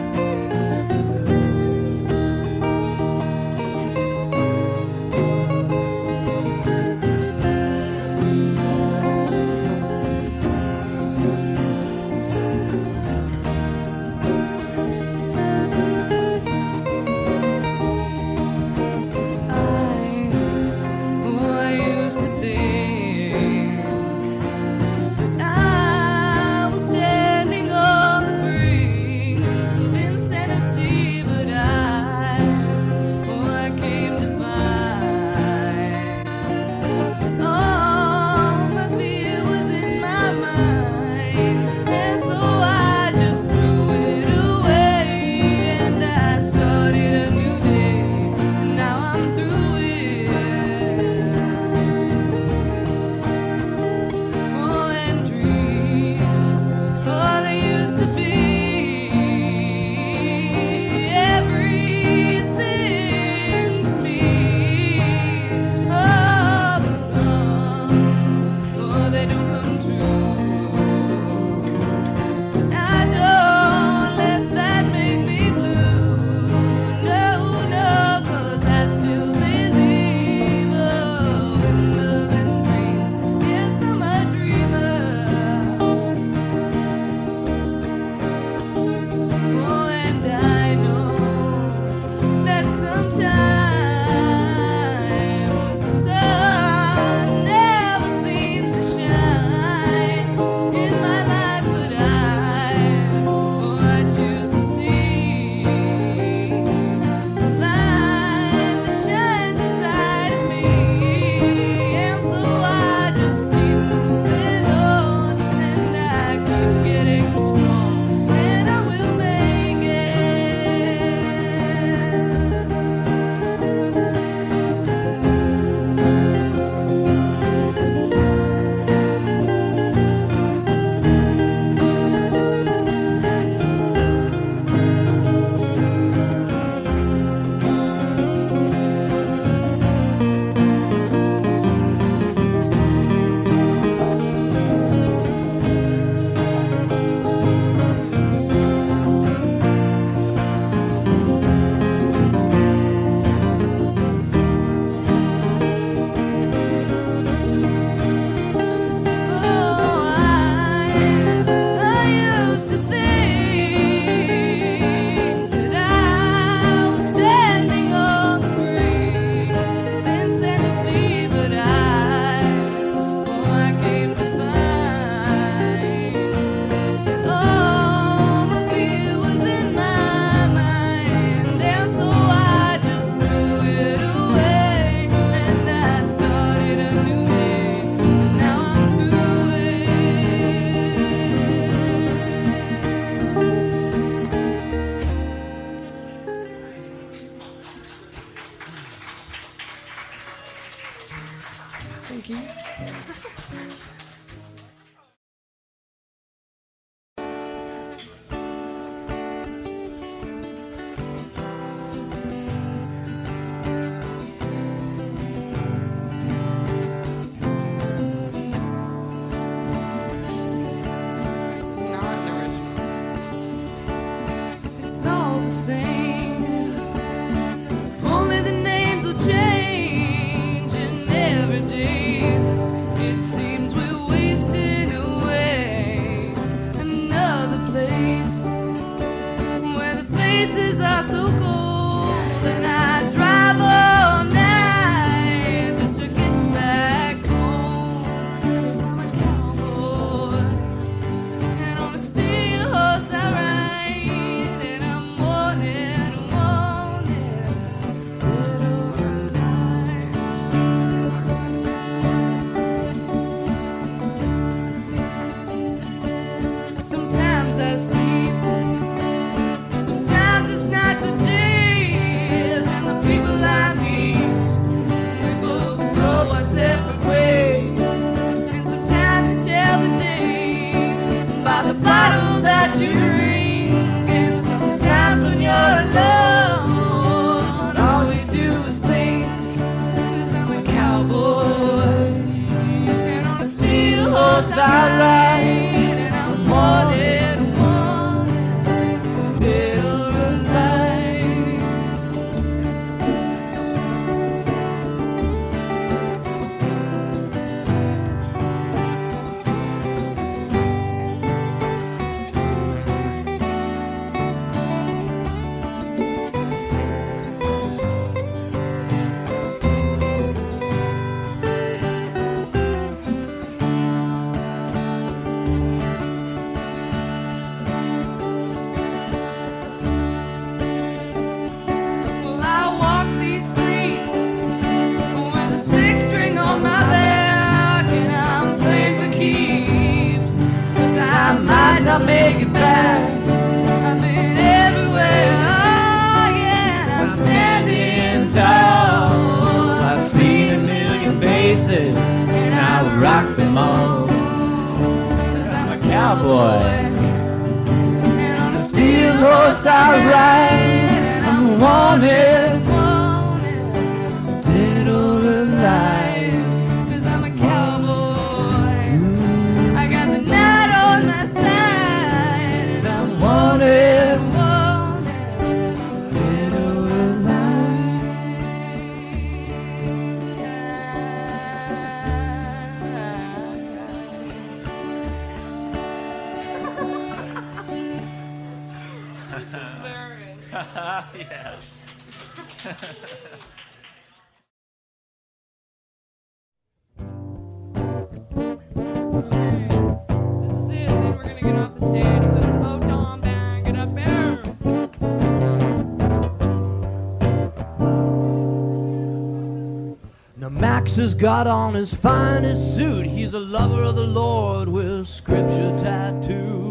I used to think I was standing on the brink of insanity, but I came to find all my fear was in my mind, and so I just threw it away, and I started a new day, and now I'm through it. Oh, and dreams, oh, they used to be everything to me. Oh, but some, oh, they don't come true. I don't let that make me blue. No, 'cause I still believe, oh, in love and dreams. Yes, I'm a dreamer. Oh, and I know that sometimes the sun never seems to shine. what you drink. And sometimes when you're alone, all you do is think, 'cause I'm a cowboy. And on a steel horse I ride, and I'm wanted, dead or alive. Well, I walk these streets with a six-string on my back, and I'm playing for keeps, 'cause I might not make it back. I've been everywhere, oh yeah, and I'm standing tall. I've seen a million faces, and I would rock them all, 'cause I'm a cowboy. And on a steel horse I ride, and I'm wanted, dead or alive, 'cause I'm a cowboy. I got the night on my side, and I'm wanted, dead or Yeah. This is it. Then we're gonna get off the stage with a photon bang. Get up there. Now Max has got on his finest suit. He's a lover of the Lord with scripture tattoos.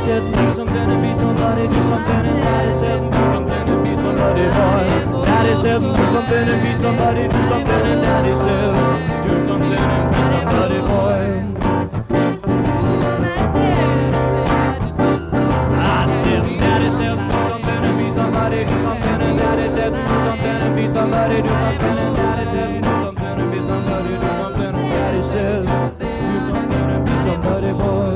said, do something and be somebody, do something, and Daddy said, do something and be somebody, boy. Daddy said, do something and be somebody, do something, and Daddy said, do something and be somebody, boy. I said, Daddy said, do something and be somebody, do something, and Daddy said, do something and be somebody, do something, and Daddy said, do something and be somebody, do something, and Daddy said, do something and be somebody, boy.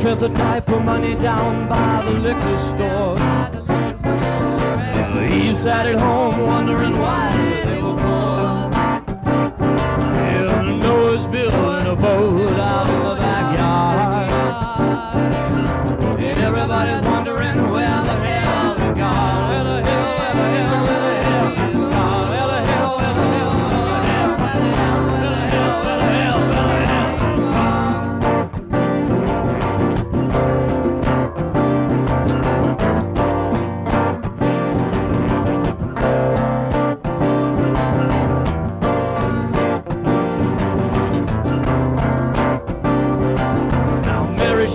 Spent the night, put money down by the liquor store. He sat at home wondering why they were poor. And Noah's building a boat out in the backyard. And everybody's wondering where the hell he's gone. Where the hell, where the hell, where the hell he's gone. Where the hell, where the hell, where the hell, where the hell, where the hell, where the hell, where the hell he's gone.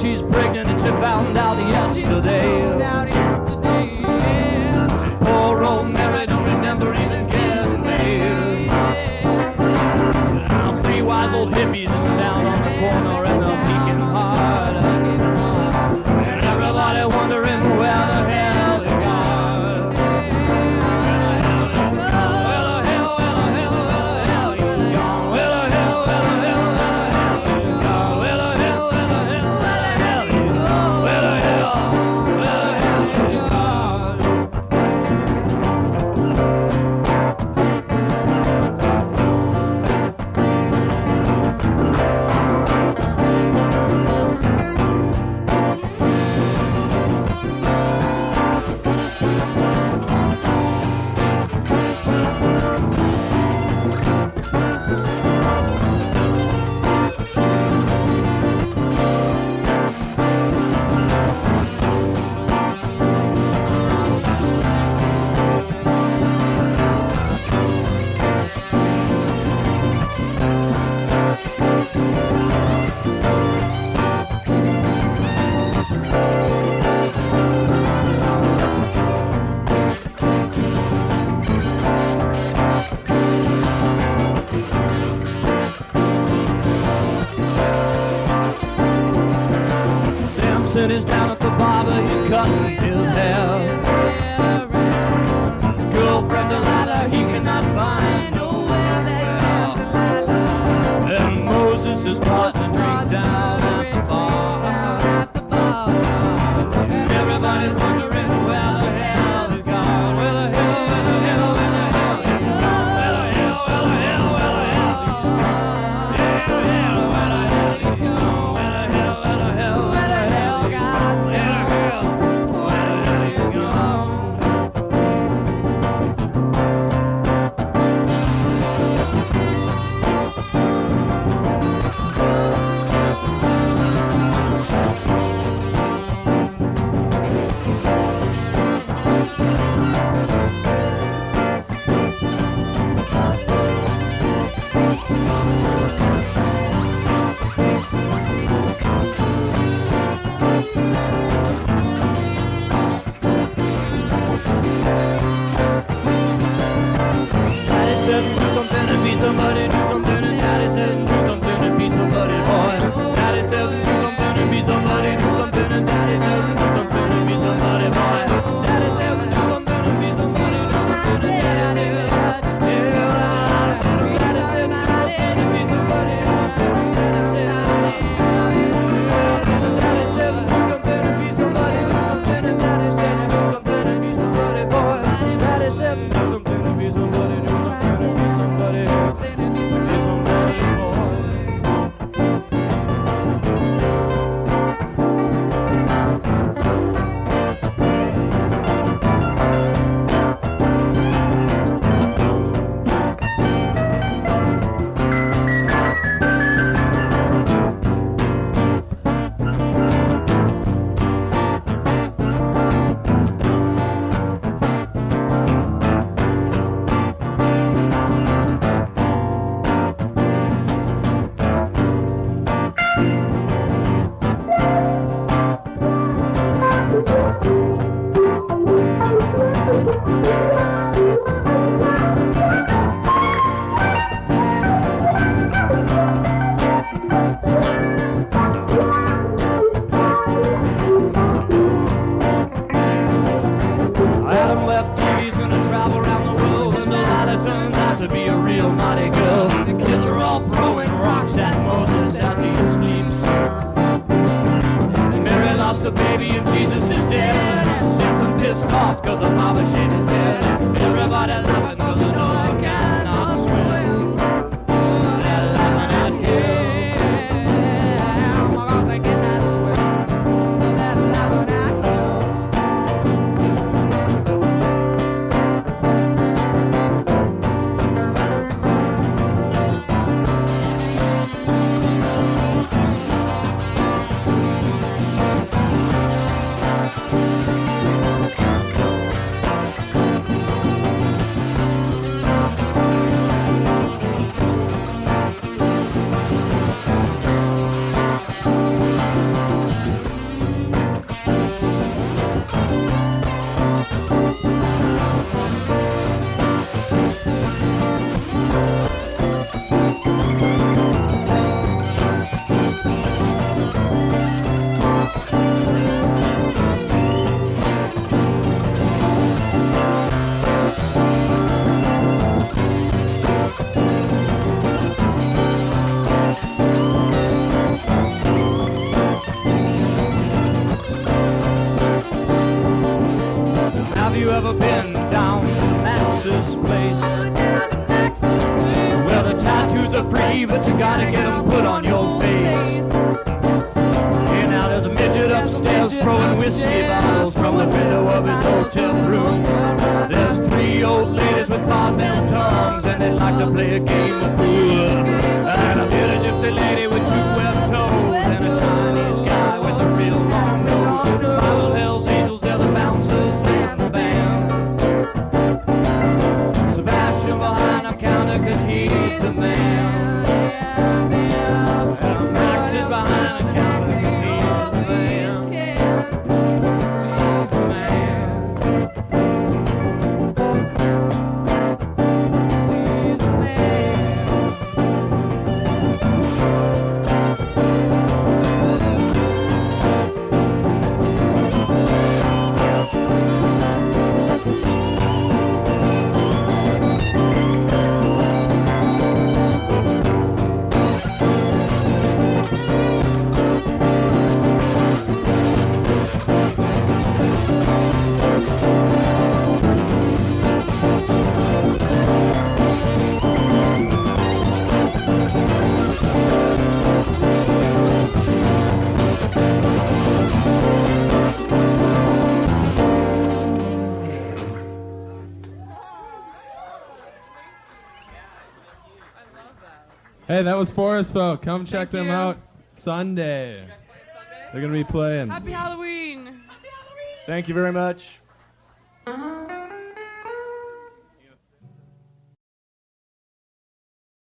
She's pregnant and she found out yesterday. Poor old Mary don't remember even getting married. Now 3 wise old hippies down on the corner in the peeking heart. And everybody wondering where the hell he gone. Where the hell, where the hell, where the hell he's gone. Where the hell, where the hell, where the hell he's gone. Where the hell, where the hell, where the hell he's gone. Where the hell, where the hell he's gone. Samson is down at the barber, he's cutting his hair. His girlfriend Delilah, he cannot find nowhere. And Moses is tossing a drink down at the bar. And everybody's wondering where the hell he's gone. Where the hell, where the hell, where the hell he's gone. Where the hell, where the hell, where the hell he's gone. Where the hell, where the hell he's gone. Where the hell, where the hell, where the hell God's gone. Where the hell, where the hell he's gone. left, TV's gonna travel around the world, and Delilah turns out to be a real naughty girl. The kids are all throwing rocks at Moses as he sleeps. Mary lost a baby and Jesus is dead. Samson's pissed off cause the mama shaved his head. Everybody laughing cause I know I cannot swim. They're laughing at him cause I cannot swim. They're laughing at Have you ever been down to Max's place? Where the tattoos are free, but you gotta get them put on your face. Here now there's a midget upstairs throwing whiskey bottles from the window of his hotel room. There's 3 old ladies with barbell tongues, and they'd like to play a game of pool. And a little gypsy lady with 2 webbed toes, and a Chinese guy with a real long nose. Bible Hell's Angels, they're the bouncers and the band. Sebastian behind the counter cause he's the man. And Max is behind the counter cause he's the man. He's the man. He's the man. Hey, that was Forest Folk. Come check Thank them you. out Sunday. They're going to be playing. Happy Halloween! Thank you very much.